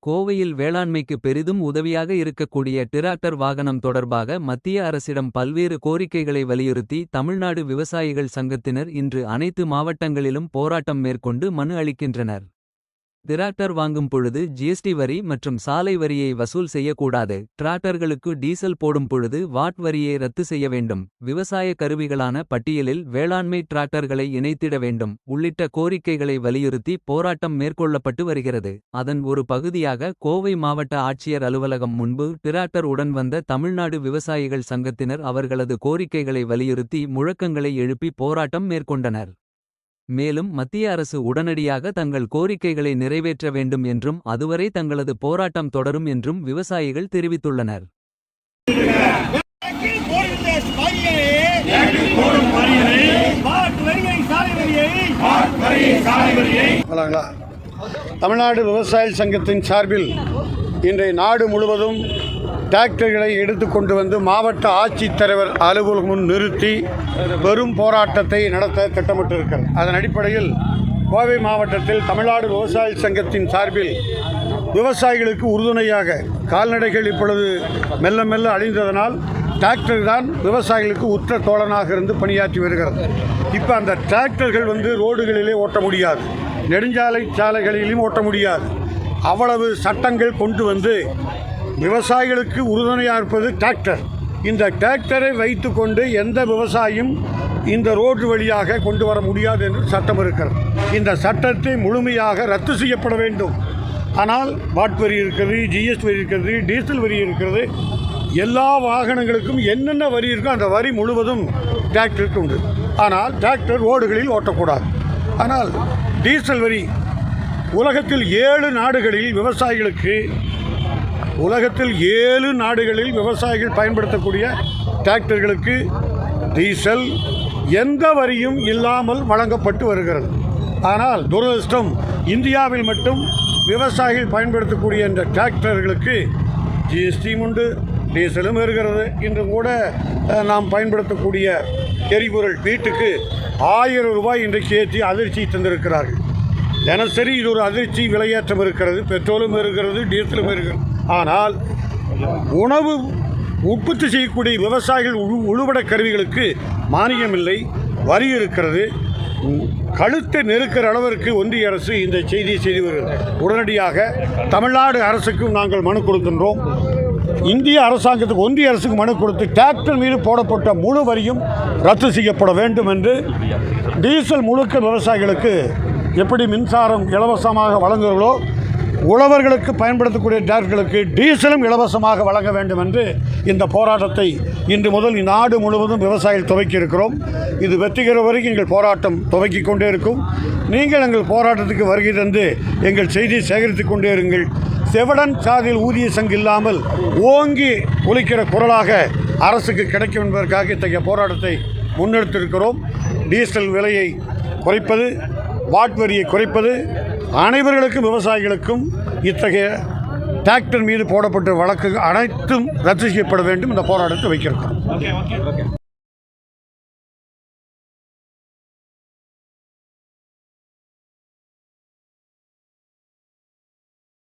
கோவையில் வேளாண்மைக்கு பெரிதும் உதவியாக இருக்கக்கூடிய டிராக்டர் வாகனம் தொடர்பாக மத்திய அரசிடம் பல்வேறு கோரிக்கைகளை வலியுறுத்தி தமிழ்நாடு விவசாயிகள் சங்கத்தினர் இன்று அனைத்து மாவட்டங்களிலும் போராட்டம் மேற்கொண்டு மனு அளிக்கின்றனர். டிராக்டர் வாங்கும் பொழுது ஜிஎஸ்டி வரி மற்றும் சாலை வரியை வசூல் செய்யக்கூடாது. டிராக்டர்களுக்கு டீசல் போடும் பொழுது வாட் வரியை ரத்து செய்ய வேண்டும். விவசாய கருவிகளான பட்டியலில் வேளாண்மை டிராக்டர்களை இணைத்திட வேண்டும். உள்ளிட்ட கோரிக்கைகளை வலியுறுத்தி போராட்டம் மேற்கொள்ளப்பட்டு வருகிறது. அதன் ஒரு பகுதியாக கோவை மாவட்ட ஆட்சியர் அலுவலகம் முன்பு டிராக்டர் உடன் வந்த தமிழ்நாடு விவசாயிகள் சங்கத்தினர் அவர்களது கோரிக்கைகளை வலியுறுத்தி முழக்கங்களை எழுப்பி போராட்டம் மேற்கொண்டனர். மேலும் மத்திய அரசு உடனடியாக தங்கள் கோரிக்கைகளை நிறைவேற்ற வேண்டும் என்றும் அதுவரை தங்களது போராட்டம் தொடரும் என்றும் விவசாயிகள் தெரிவித்துள்ளனர். தமிழ்நாடு விவசாய சங்கத்தின் சார்பில் இன்றைய நாடு முழுவதும் டிராக்டர்களை எடுத்துக்கொண்டு வந்து மாவட்ட ஆட்சித்தலைவர் அலுவலகம் முன் நிறுத்தி பெரும் போராட்டத்தை நடத்த திட்டமிட்டிருக்கிறது. அதன் அடிப்படையில் கோவை மாவட்டத்தில் தமிழ்நாடு விவசாய சங்கத்தின் சார்பில் விவசாயிகளுக்கு உறுதுணையாக கால்நடைகள் இப்பொழுது மெல்ல மெல்ல அழிந்ததனால் டிராக்டர் தான் விவசாயிகளுக்கு உற்ற தோழனாக இருந்து பணியாற்றி வருகிறது. இப்போ அந்த டிராக்டர்கள் ரோடுகளிலே ஓட்ட முடியாது, சாலைகளிலும் ஓட்ட முடியாது. அவ்வளவு சட்டங்கள் கொண்டு வந்து விவசாயிகளுக்கு உறுதுணையாக இருப்பது டிராக்டர். இந்த டிராக்டரை வைத்து கொண்டு எந்த விவசாயியும் இந்த ரோடு வழியாக கொண்டு வர முடியாது என்று சட்டம் இருக்கிறது. இந்த சட்டத்தை முழுமையாக ரத்து செய்யப்பட வேண்டும். ஆனால் வாட் வரி இருக்கிறது, ஜிஎஸ்டி வரி இருக்கிறது, டீசல் வரி இருக்கிறது. எல்லா வாகனங்களுக்கும் என்னென்ன வரி இருக்கோ அந்த வரி முழுவதும் டிராக்டருக்கு உண்டு. ஆனால் டிராக்டர் ரோடுகளில் ஓட்டக்கூடாது. ஆனால் டீசல் வரி உலகத்தில் 7 நாடுகளில் விவசாயிகள் பயன்படுத்தக்கூடிய டிராக்டர்களுக்கு டீசல் எந்த வரியும் இல்லாமல் வழங்கப்பட்டு வருகிறது. ஆனால் துரதிர்ஷ்டம் இந்தியாவில் மட்டும் விவசாயிகள் பயன்படுத்தக்கூடிய இந்த டிராக்டர்களுக்கு ஜிஎஸ்டியும் உண்டு, டீசலும் இருக்கிறது. இன்று கூட நாம் பயன்படுத்தக்கூடிய எரிபொருள் வீட்டுக்கு 1000 ரூபாய் இன்றைக்கு ஏற்றி அதிர்ச்சி தந்திருக்கிறார்கள். தினசரி இது ஒரு அதிர்ச்சி விலையேற்றம் இருக்கிறது. பெட்ரோலும் இருக்கிறது, டீசலும் இருக்கிறது. ஆனால் உணவு உற்பத்தி செய்யக்கூடிய விவசாயிகள் உழுவட கருவிகளுக்கு மானியம் இல்லை, வரி இருக்கிறது. கழுத்தை நெருக்கிற அளவிற்கு ஒன்றிய அரசு இந்த செய்தியை செய்து வருகிறது. உடனடியாக தமிழ்நாடு அரசுக்கும் நாங்கள் மனு கொடுக்கின்றோம். இந்திய அரசாங்கத்துக்கு ஒன்றிய அரசுக்கு மனு கொடுத்து டிராக்டர் மீது போடப்பட்ட முழு வரியும் ரத்து செய்யப்பட வேண்டும் என்று, டீசல் முழுக்க விவசாயிகளுக்கு எப்படி மின்சாரம் இலவசமாக வழங்குகிறோ உழவர்களுக்கு பயன்படுத்தக்கூடிய டிராக்டர்களுக்கு டீசலும் இலவசமாக வழங்க வேண்டும் என்று இந்த போராட்டத்தை இன்று முதல் நாடு முழுவதும் விவசாயிகள் துவக்கி இருக்கிறோம். இது வெற்றிகிற வரைக்கும் எங்கள் போராட்டம் துவக்கி கொண்டே இருக்கும். நீங்கள் எங்கள் போராட்டத்துக்கு வருகை தந்து எங்கள் செய்தியை சேகரித்து கொண்டே இருங்கள். செவடன் சாதியில் ஊதிய சங்கு இல்லாமல் ஓங்கி ஒலிக்கிற குரலாக அரசுக்கு கிடைக்கும் என்பதற்காக இத்தகைய போராட்டத்தை முன்னெடுத்திருக்கிறோம். டீசல் விலையை குறைப்பது, வாட் வரியை குறைப்பது, அனைவர்களுக்கும் விவசாயிகளுக்கும் இத்தகைய டிராக்டர் மீது போடப்பட்ட வழக்கு அனைத்தும் ரத்து செய்யப்பட வேண்டும். இந்த போராட்டத்தை வைக்கிறோம்.